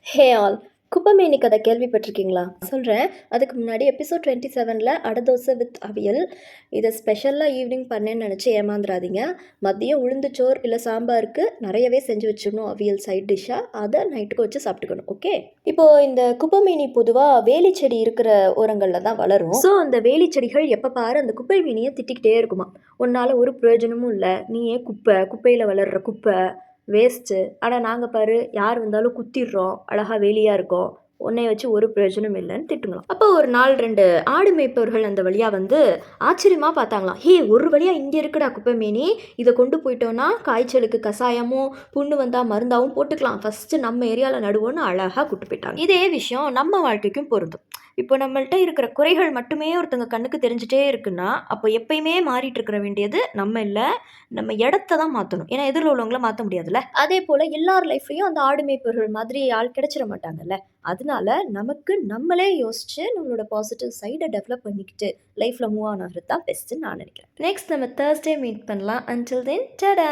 Hey all, குப்பமேனி கதை கேள்விப்பட்டிருக்கீங்களா? சொல்கிறேன். அதுக்கு முன்னாடி எபிசோட் 27ல் அடை தோசை வித் அவியல். இதை ஸ்பெஷலாக ஈவினிங் பண்ணேன்னு நினச்சி ஏமாந்துடாதீங்க. மதியம் உளுந்துச்சோறு இல்லை சாம்பாருக்கு நிறையவே செஞ்சு வச்சிடணும் அவியல் சைட் டிஷ்ஷாக. அதை நைட்டுக்கு வச்சு சாப்பிட்டுக்கணும். ஓகே, இப்போது இந்த குப்பமேனி பொதுவாக வேலி செடி இருக்கிற ஓரங்களில் தான் வளரும். ஸோ அந்த வேலி செடிகள் எப்போ பாரு அந்த குப்பை மீனியை திட்டிக்கிட்டே இருக்குமா. உன்னால் ஒரு பிரயோஜனமும் இல்லை, நீயே குப்பையில் வளர்கிற குப்பை வேஸ்ட்டு. ஆனால் நாங்கள் பாரு யார் வந்தாலும் குத்திடுறோம், அழகாக வேலியாக இருக்கோம், உன்னை வச்சு ஒரு பிரயோஜனம் இல்லைன்னு திட்டுங்களாம். அப்போ ஒரு நாள் 2 ஆடு மேய்ப்பவர்கள் அந்த வழியாக வந்து ஆச்சரியமாக பார்த்தாங்களாம். ஹே, ஒரு வழியாக இங்கே இருக்குடா குப்பை மீனி, இதை கொண்டு போயிட்டோன்னா காய்ச்சலுக்கு கசாயமும் புண்ணு வந்தால் மருந்தாகவும் போட்டுக்கலாம், ஃபஸ்ட்டு நம்ம ஏரியாவில் நடுவோன்னு அழகாக கூட்டு போயிட்டாங்க. இதே விஷயம் நம்ம வாழ்க்கைக்கும் பொருந்தும். இப்போ நம்மள்ட்ட இருக்கிற குறைகள் மட்டுமே ஒருத்தங்க கண்ணுக்கு தெரிஞ்சிட்டே இருக்குன்னா, அப்போ எப்பயுமே மாறிட்டு இருக்கிற வேண்டியது நம்ம இல்லை, நம்ம இடத்த தான் மாற்றணும். ஏன்னா எதிரில் உள்ளவங்கள மாற்ற முடியாதுல்ல. அதே போல் எல்லார் லைஃப்லையும் அந்த ஆடு மேய்ப்பவர்கள் மாதிரி ஆள் கிடைச்சிட மாட்டாங்கல்ல. அதனால நமக்கு நம்மளே யோசிச்சு நம்மளோட பாசிட்டிவ் சைடை டெவலப் பண்ணிக்கிட்டு லைஃப்பில் மூவ் ஆன் ஆகிறது தான் பெஸ்ட்டுன்னு நான் நினைக்கிறேன். நெக்ஸ்ட் நம்ம Thursday மீட் பண்ணலாம். அன்டில் தென், டடா.